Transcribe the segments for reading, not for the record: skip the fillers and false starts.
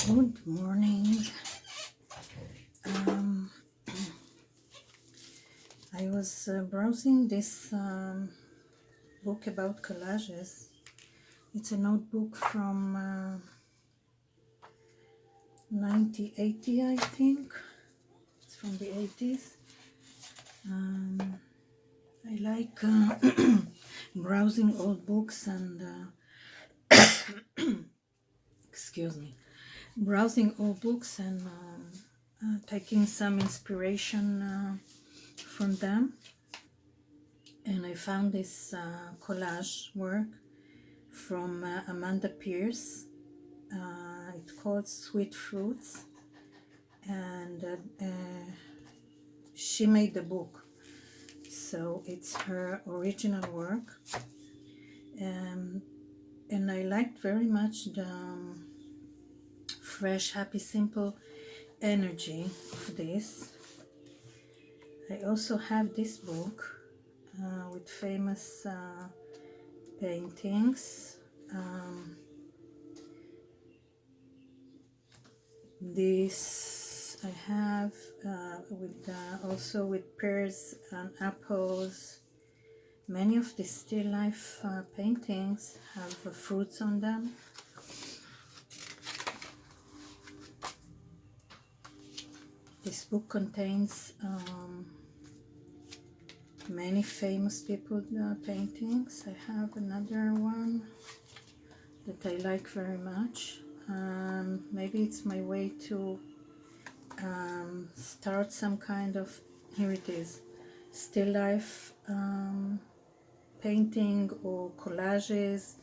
Good morning. Um, I was browsing this book about collages. It's a notebook from 1980, I think. It's from the 80s. I like browsing old books and excuse me, browsing old books and taking some inspiration from them. And I found this collage work from Amanda Pierce. It's called Sweet Fruits, and she made the book, so it's her original work. And I liked very much the fresh, happy, simple energy of this. I also have this book with famous paintings. This I have with also with pears and apples. Many of the still life paintings have fruits on them. This book contains many famous people paintings. I have another one that I like very much. Maybe it's my way to start some kind of, here it is, still life painting or collages.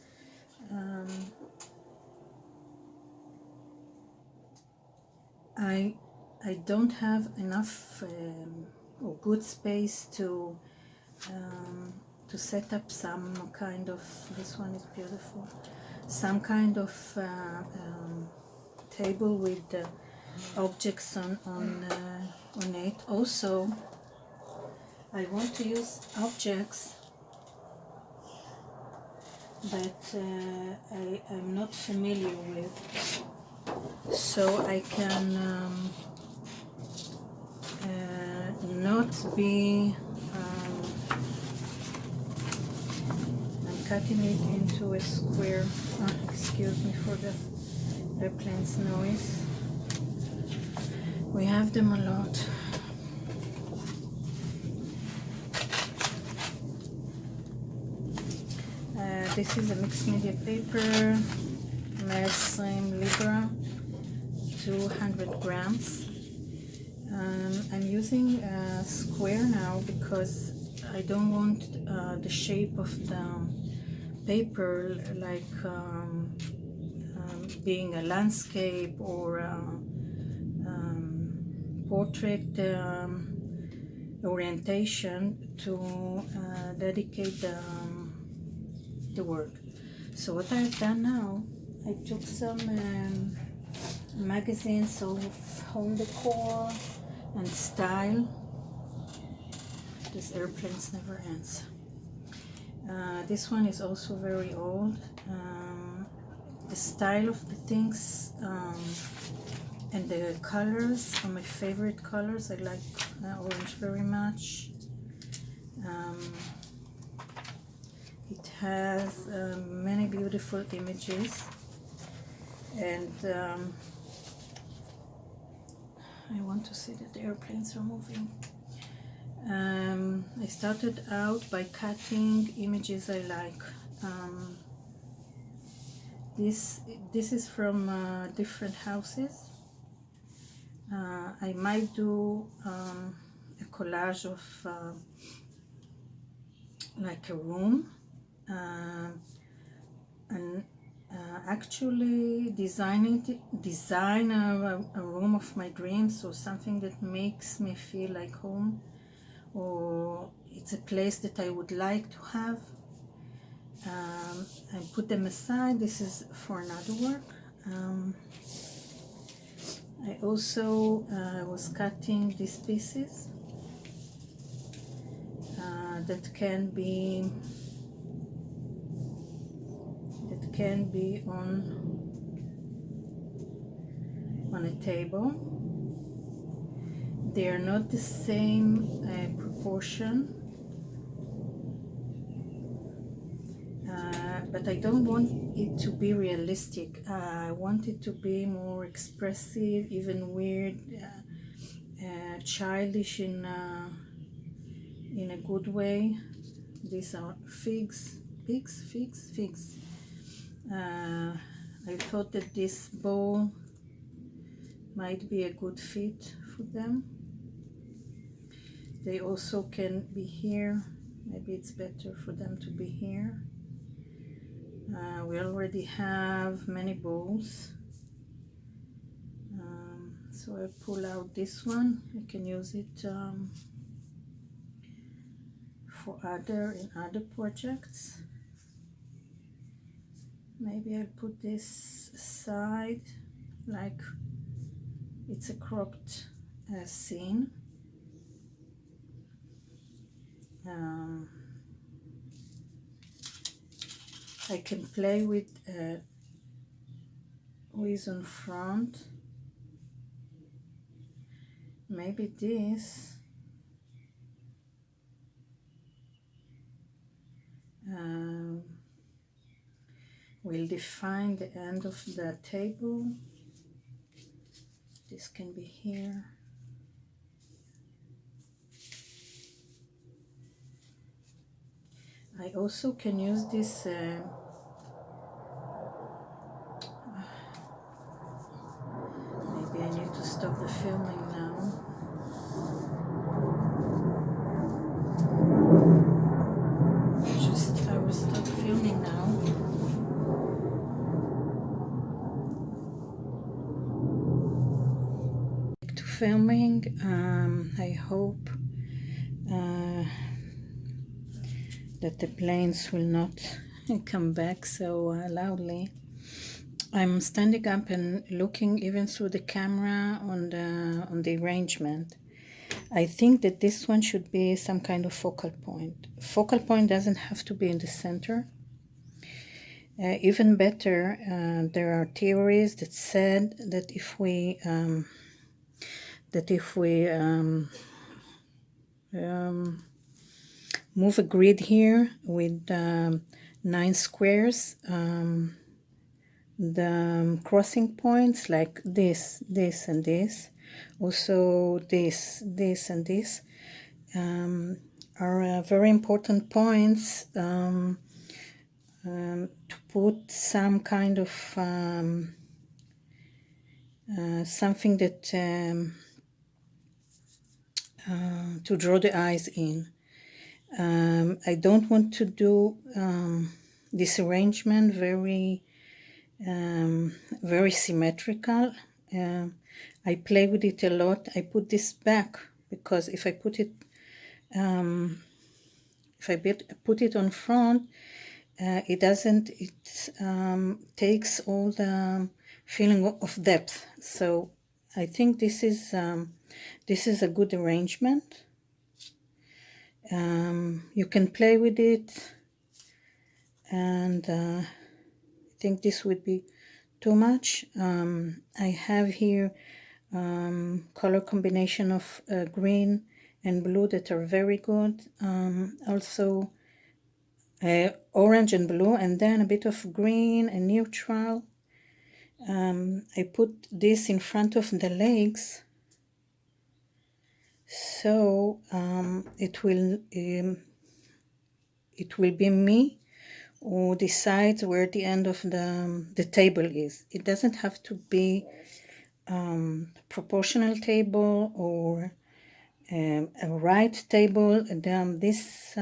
I don't have enough or good space to set up some kind of, this one is beautiful, some kind of table with objects on it. Also, I want to use objects that I'm not familiar with, so I can not be I'm cutting it into a square. Excuse me for the airplane's noise. We have them a lot. This is a mixed media paper, 120 Libra, 200 grams. I'm using a square now because I don't want the shape of the paper like being a landscape or portrait orientation to dedicate the work. So what I've done now, I took some magazines of home decor and style. This airplanes never ends. This one is also very old. The style of the things and the colors are my favorite colors. I like orange very much. It has many beautiful images, and I want to see that the airplanes are moving. I started out by cutting images I like. This is from different houses. I might do a collage of like a room, and actually design a room of my dreams, or something that makes me feel like home, or it's a place that I would like to have. I put them aside. This is for another work. I also was cutting these pieces that can be on on a table. They are not the same proportion, but I don't want it to be realistic. I want it to be more expressive, even weird, childish in a good way. These are figs. I thought that this bowl might be a good fit for them. They also can be here. Maybe it's better for them to be here. We already have many bowls. So I pull out this one. I can use it for in other projects. Maybe I'll put this aside like it's a cropped scene. I can play with who is on front. Maybe this will define the end of the table. This can be here. I also can use this maybe I need to stop the filming now. I will stop filming now. To filming, I hope that the planes will not come back so loudly. I'm standing up and looking even through the camera on the arrangement. I think that this one should be some kind of focal point. Focal point doesn't have to be in the center. Even better, there are theories that said that if we move a grid here with 9 squares, the crossing points like this, and this, also this, and this, are very important points to put some kind of something that to draw the eyes in. I don't want to do this arrangement very symmetrical. I play with it a lot. I put this back because if I put it on front, it doesn't. It takes all the feeling of depth. So I think this is a good arrangement. You can play with it, and I think this would be too much. I have here color combination of green and blue that are very good. Also orange and blue, and then a bit of green and neutral. I put this in front of the legs, so it will be me who decides where the end of the table is. It doesn't have to be proportional table or a right table. These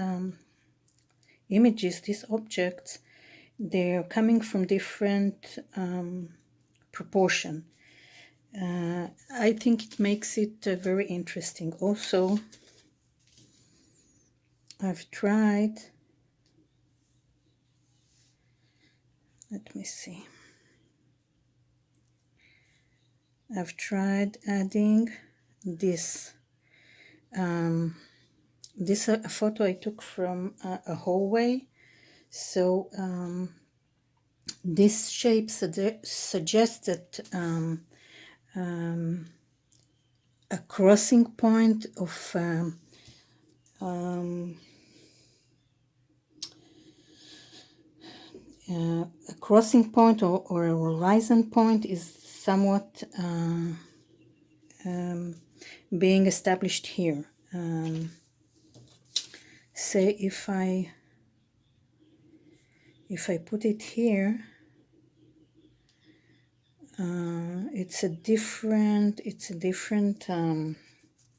images, these objects, they're coming from different proportion. I think it makes it very interesting. Also, I've tried, let me see, I've tried adding this. This a photo I took from a hallway. So this shape suggests that a crossing point of a crossing point or a horizon point is somewhat being established here. Say if I put it here, it's a different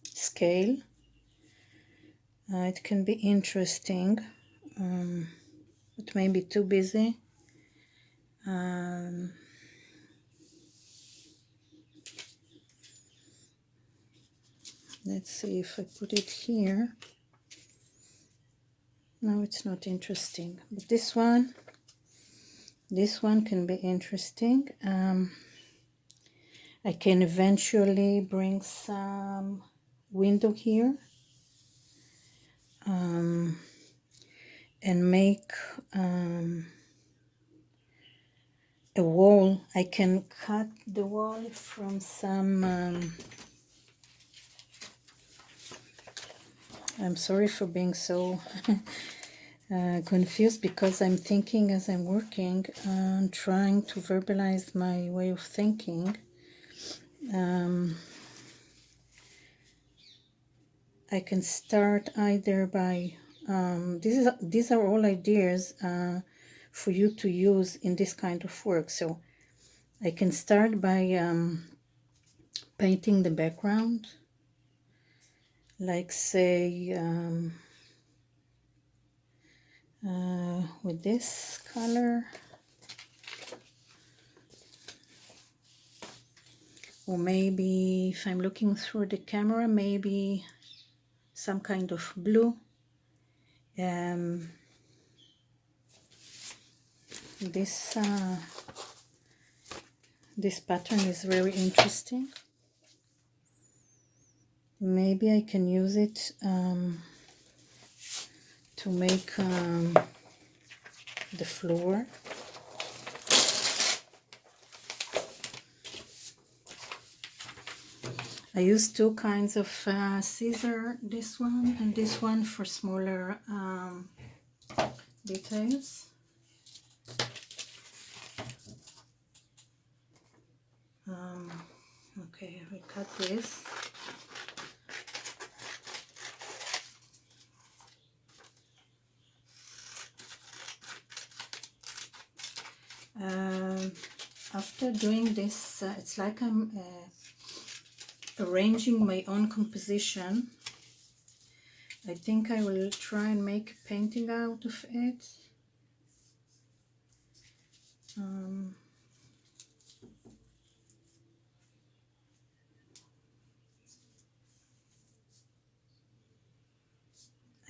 scale. It can be interesting, but maybe too busy. Let's see if I put it here. No, it's not interesting, but this one can be interesting. I can eventually bring some window here and make a wall. I can cut the wall from some I'm sorry for being so confused, because I'm thinking as I'm working and trying to verbalize my way of thinking. I can start either by these are all ideas for you to use in this kind of work. So I can start by painting the background, like say with this color, or maybe if I'm looking through the camera, maybe some kind of blue. This pattern is very interesting. Maybe I can use it to make the floor. I use two kinds of scissor, this one and this one, for smaller details. Okay, we cut this. After doing this, it's like I'm arranging my own composition. I think I will try and make a painting out of it.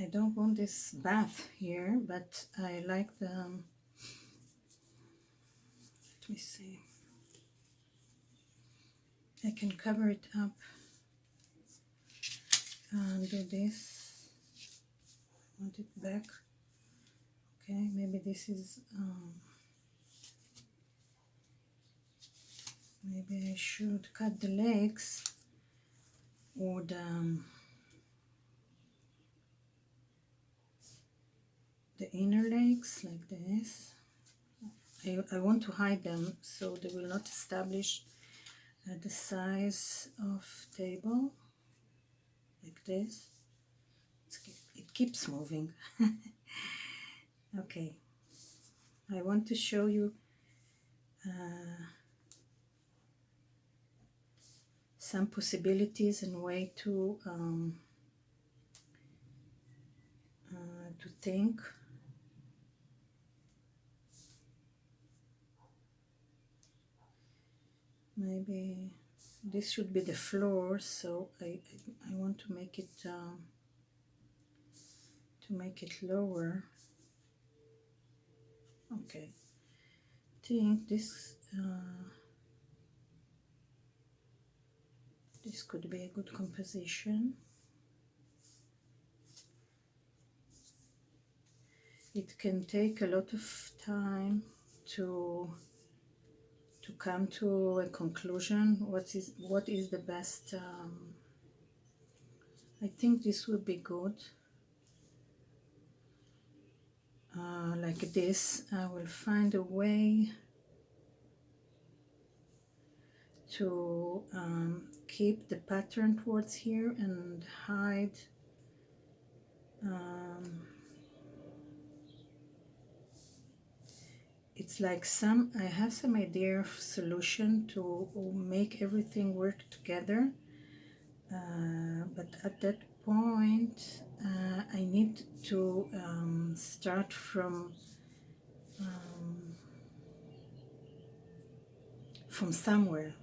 I don't want this bath here, but I like the, let me see, I can cover it up and do this. I want it back. Okay, maybe this is, maybe I should cut the legs or the inner legs like this. I want to hide them so they will not establish the size of table, like this. It keeps moving. Okay, I want to show you some possibilities and way to think. Maybe this should be the floor, so I want to make it lower. Okay, I think this this could be a good composition. It can take a lot of time to to come to a conclusion. What is the best? I think this would be good. Like this, I will find a way to keep the pattern towards here and hide it's like I have some idea of solution to make everything work together, but at that point I need to start from somewhere,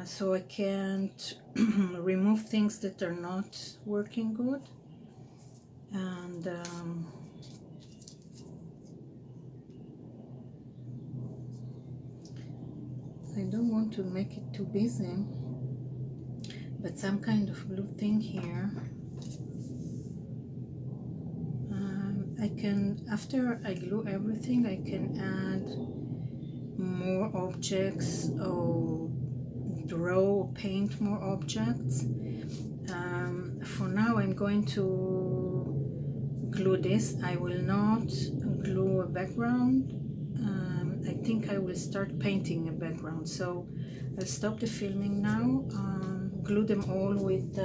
so I can't remove things that are not working good, and I don't want to make it too busy, but some kind of blue thing here. I can, after I glue everything, I can add more objects or draw or paint more objects. For now I'm going to glue this. I will not glue a background. I think I will start painting a background, so I'll stop the filming now, glue them all with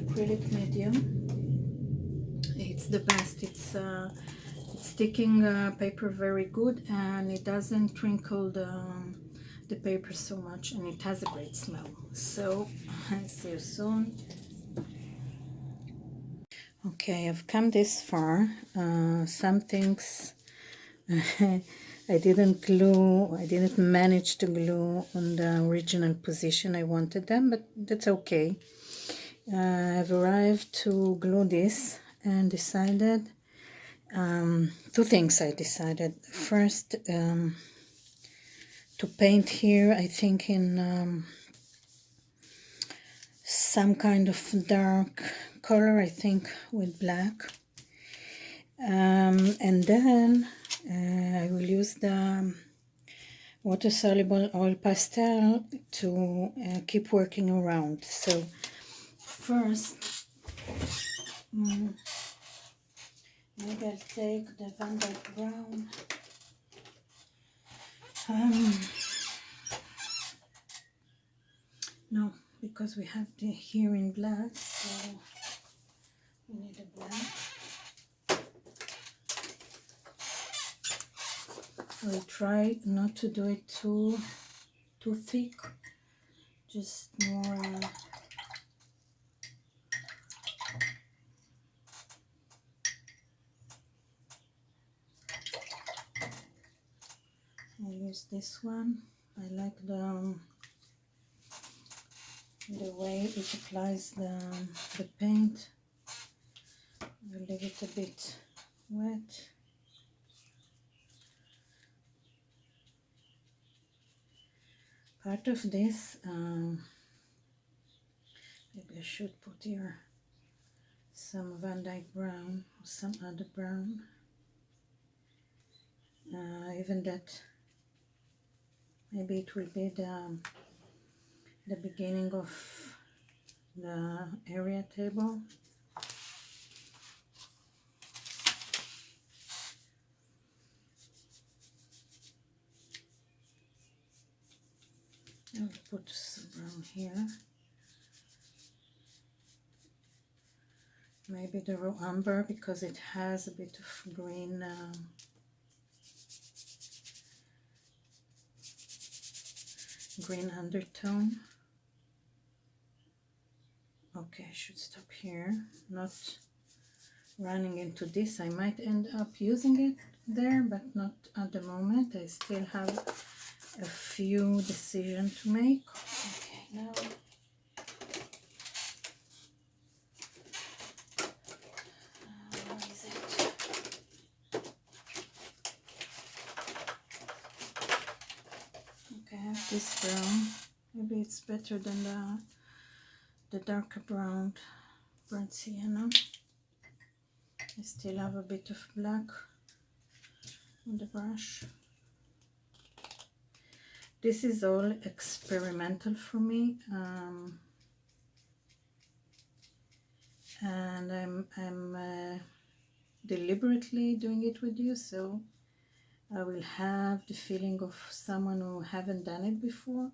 acrylic medium. It's the best. It's sticking paper very good, and it doesn't wrinkle the paper so much, and it has a great smell. So I'll see you soon. Okay, I've come this far. Some things I didn't manage to glue on the original position I wanted them, but that's okay. I've arrived to glue this and decided two things. I decided first to paint here, I think in some kind of dark color, I think with black, and then I will use the water-soluble oil pastel to keep working around. So first, maybe I'll take the Van Dyke Brown. No, because we have the here in black, so we need a black. I'll try not to do it too thick, just more I'll use this one. I like the way it applies the paint. I'll leave it a bit wet. Part of this, maybe I should put here some Van Dyke Brown or some other brown. Even that, maybe it will be the beginning of the area table. I'll put some brown here. Maybe the raw umber, because it has a bit of green green undertone. Okay, I should stop here, not running into this. I might end up using it there, but not at the moment. I still have a few decisions to make. Okay, now where is it? Okay, I have this brown. Maybe it's better than the darker brown, burnt sienna. I still have a bit of black. on the brush. This is all experimental for me, and I'm deliberately doing it with you, so I will have the feeling of someone who haven't done it before.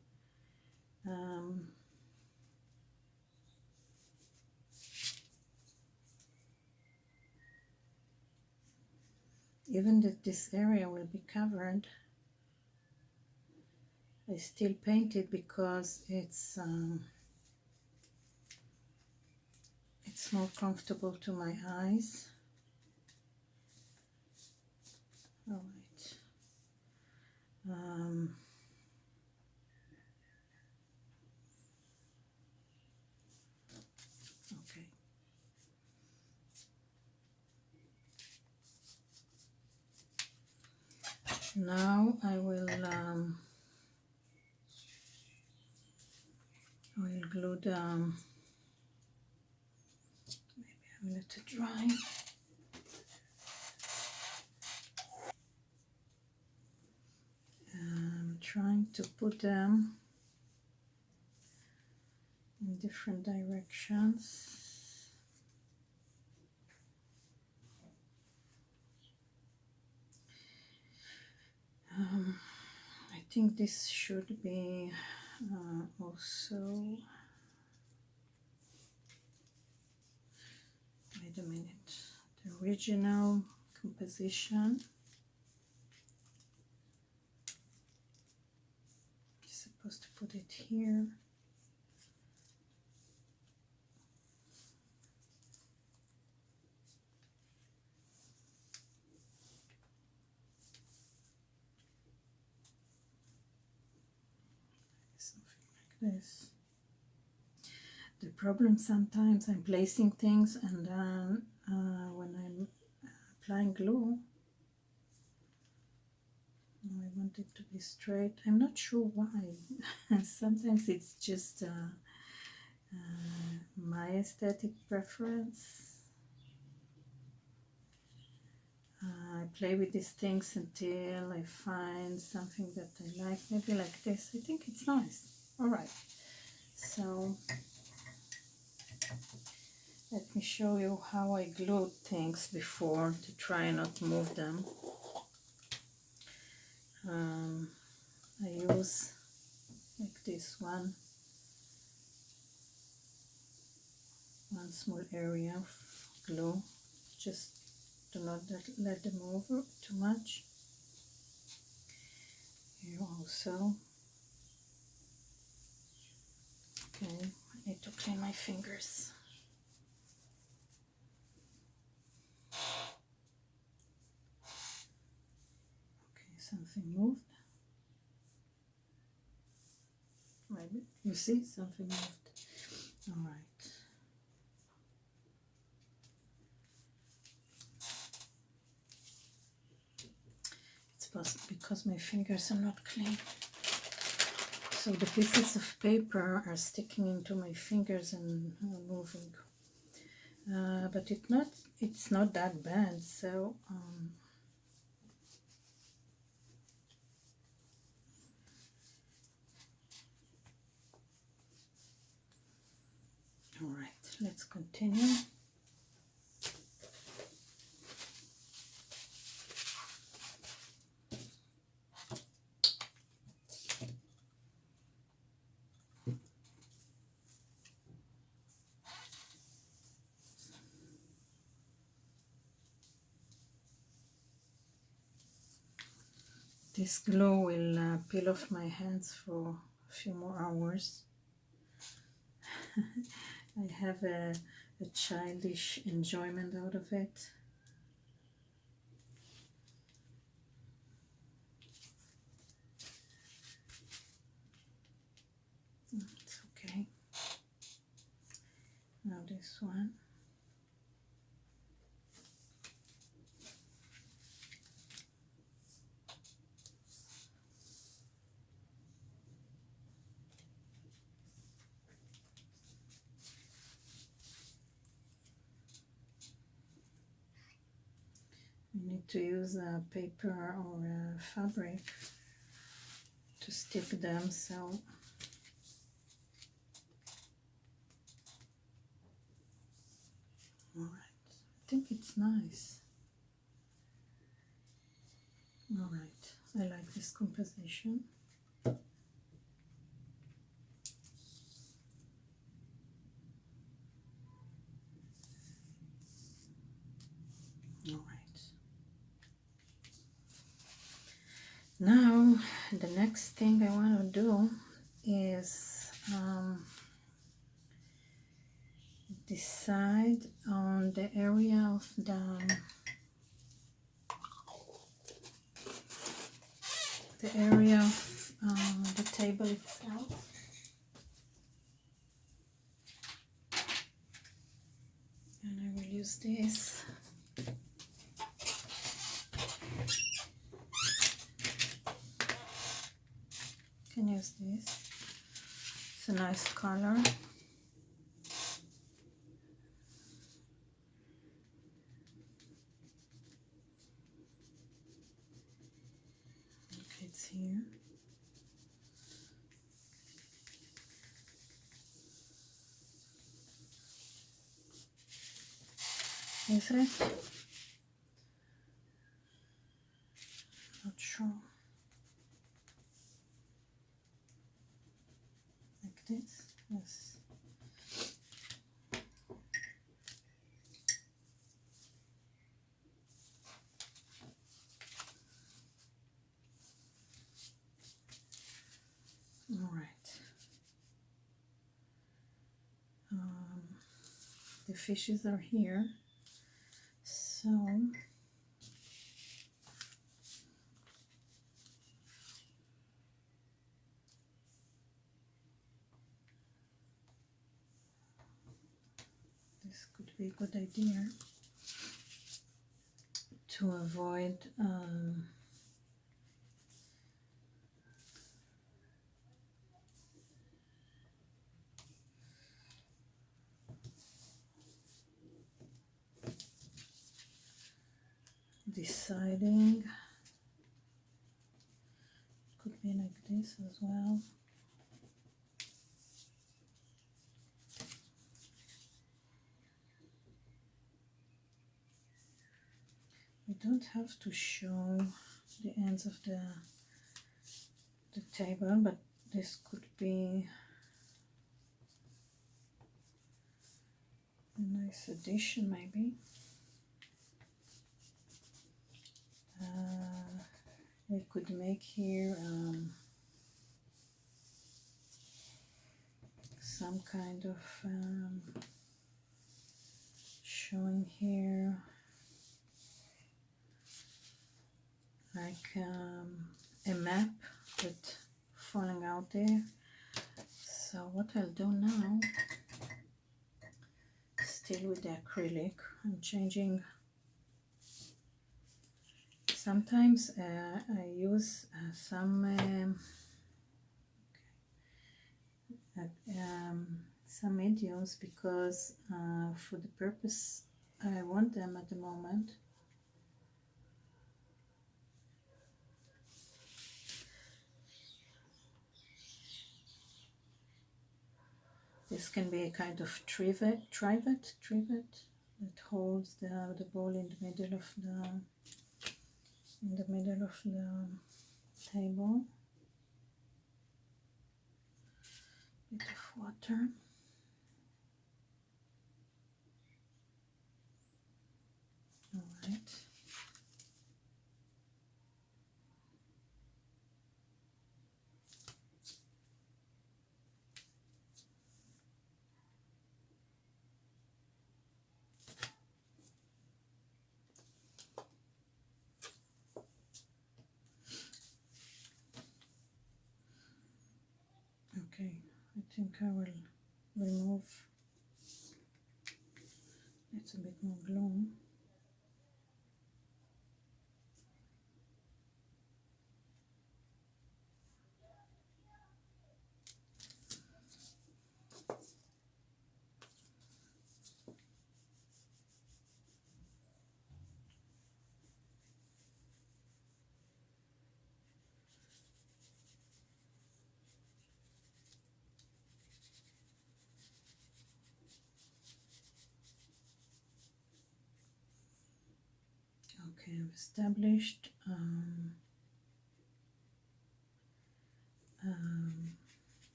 Even that this area will be covered, I still paint it because it's more comfortable to my eyes. All right. Okay. Now I will glue the maybe I will let it dry. I'm trying to put them in different directions. I think this should be also, wait a minute, the original composition. Supposed to put it here. Something like this. The problem sometimes I'm placing things and then when I'm applying glue, I want it to be straight. I'm not sure why. Sometimes it's just my aesthetic preference. I play with these things until I find something that I like, maybe like this. I think it's nice. All right, so let me show you how I glued things before to try and not move them. I use like this one small area of glue, just do not let them over too much. Here also. Okay, I need to clean my fingers. Okay, something moved. Maybe you see something moved. All right. Because my fingers are not clean, so the pieces of paper are sticking into my fingers and moving, but it's not that bad. So all right, let's continue. This glue will peel off my hands for a few more hours. I have a childish enjoyment out of it. It's okay. Now this one. We need need to use a paper or a fabric to stick them, so all right, I think it's nice. All right, I like this composition. All right. Now, the next thing I want to do is decide on the area of the area of the table itself. And I will use this. Can use this. It's a nice color. Okay, it's here. Is it? Not sure. Like this? Yes. All right. The fishes are here, so this could be a good idea to avoid deciding. Could be like this as well. We don't have to show the ends of the table, but this could be a nice addition, maybe. We could make here some kind of showing here like a map with falling out there. So what I'll do now, still with the acrylic, I'm changing. Sometimes I use some mediums because for the purpose I want them at the moment. This can be a kind of trivet that holds the ball in the middle of the table. Bit of water. All right. Okay, I think I will remove. It's a bit more glue. Okay, I've established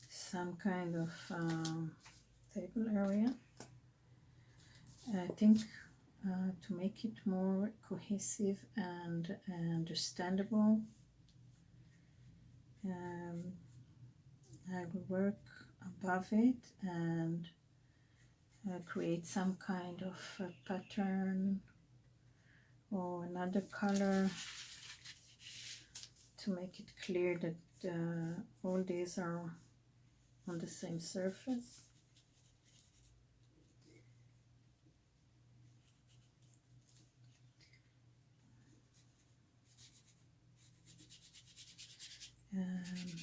some kind of table area. I think to make it more cohesive and understandable, I will work above it and create some kind of pattern or another color to make it clear that all these are on the same surface.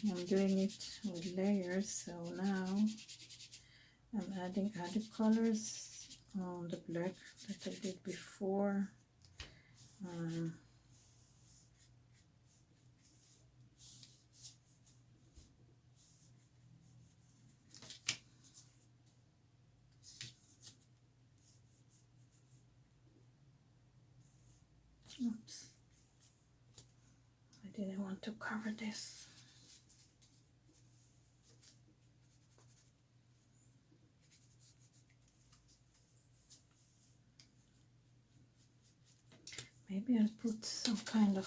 I'm doing it with layers, so now I'm adding other colors on the black that I did before. Oops, I didn't want to cover this. Maybe I'll put some kind of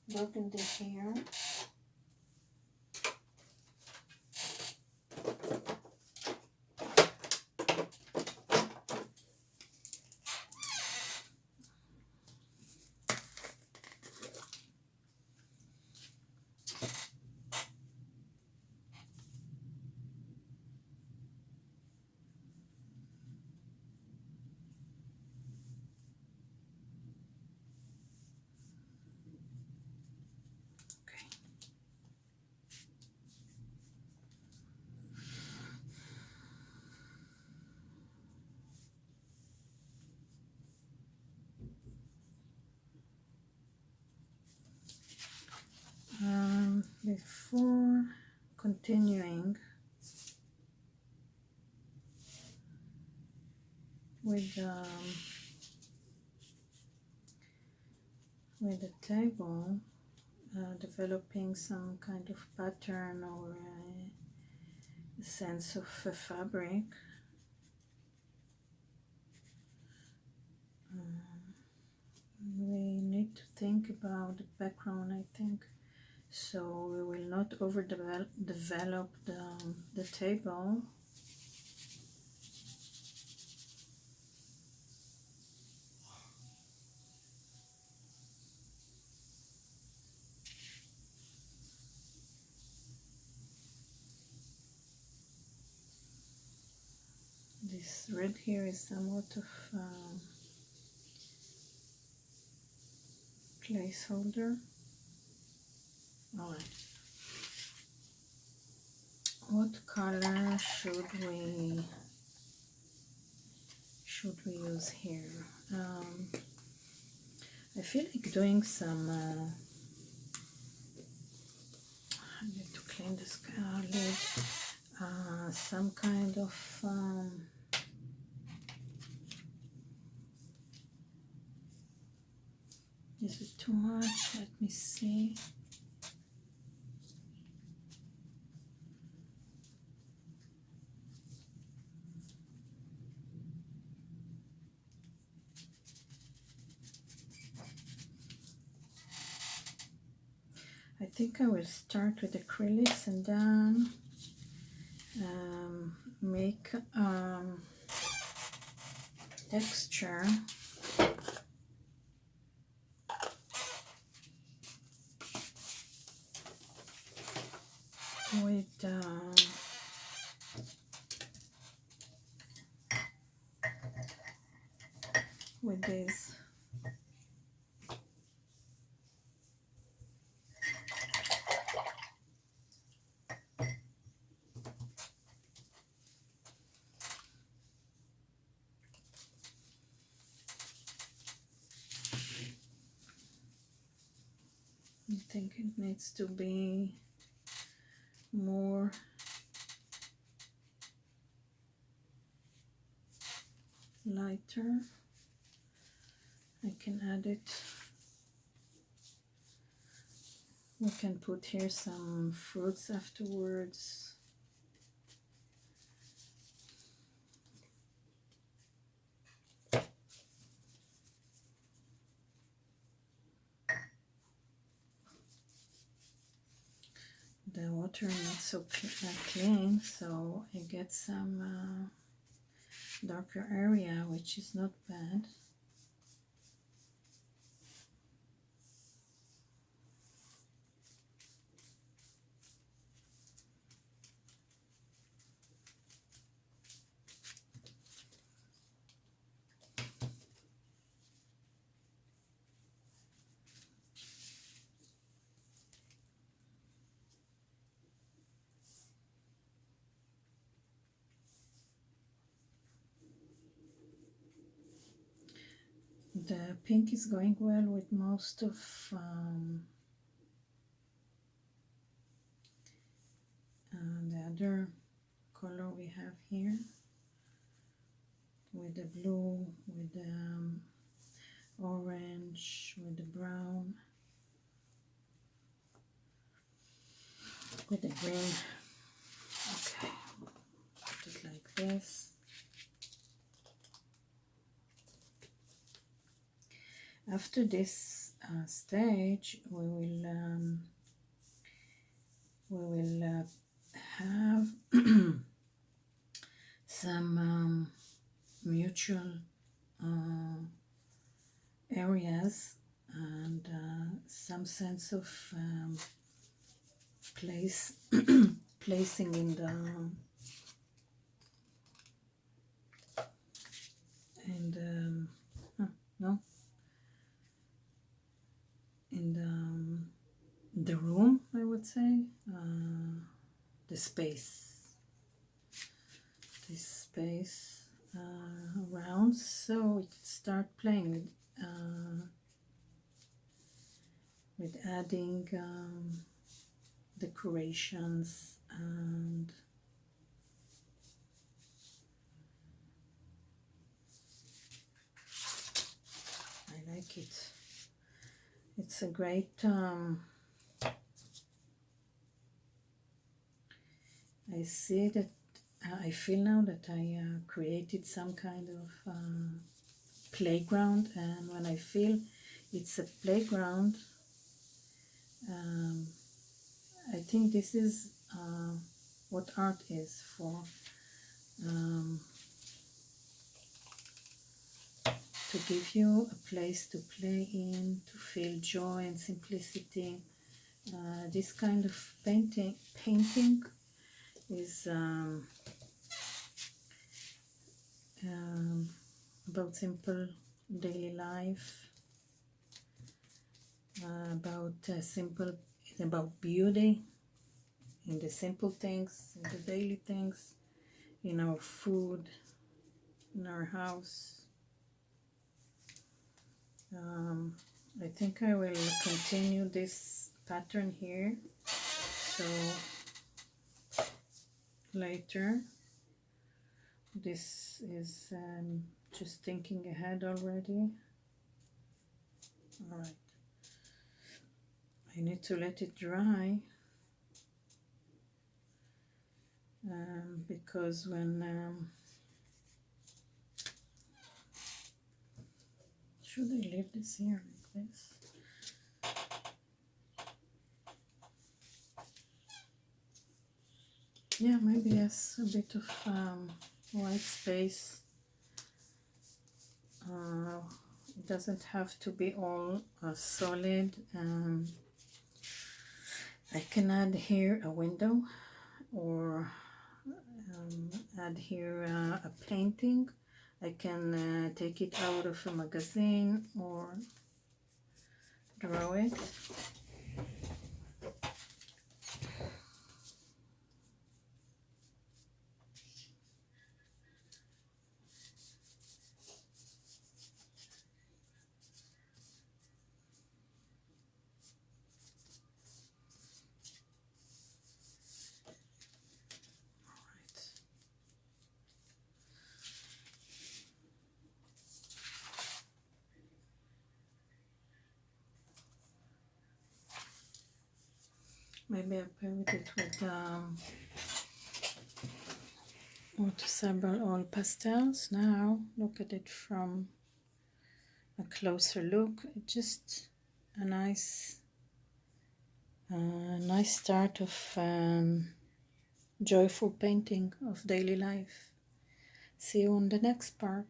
burgundy here. Before continuing with the table, developing some kind of pattern or a sense of fabric, we need to think about the background, I think. So we will not overdevelop the table. This red here is somewhat of placeholder. All right. What color should we use here? I feel like doing some. I need to clean this lid. Some kind of. Is it too much? Let me see. I think I will start with acrylics and then make texture with this. I think it needs to be more lighter. I can add it. We can put here some fruits afterwards. The water not so clean, so I get some darker area, which is not bad. The pink is going well with most of the other color we have here, with the blue, with the orange, with the brown, with the green. Okay, put it like this. After this stage, we will have some mutual areas and some sense of placing in the in the room, I would say, the space, this space around, so we can start playing with adding decorations and I like it. It's a great I see that I feel now that I created some kind of playground, and when I feel it's a playground, I think this is what art is for, to give you a place to play in, to feel joy and simplicity. This kind of painting is about simple daily life, it's about beauty in the simple things, in the daily things, in our food, in our house. I think I will continue this pattern here, so later. This is just thinking ahead already. All right, I need to let it dry because when should I leave this here like this? Yeah, maybe yes, a bit of white space. It doesn't have to be all solid. I can add here a window, or add here a painting. I can take it out of a magazine or draw it. Maybe I painted it with water-soluble oil pastels. Now look at it from a closer look. It's just a nice start of joyful painting of daily life. See you on the next part.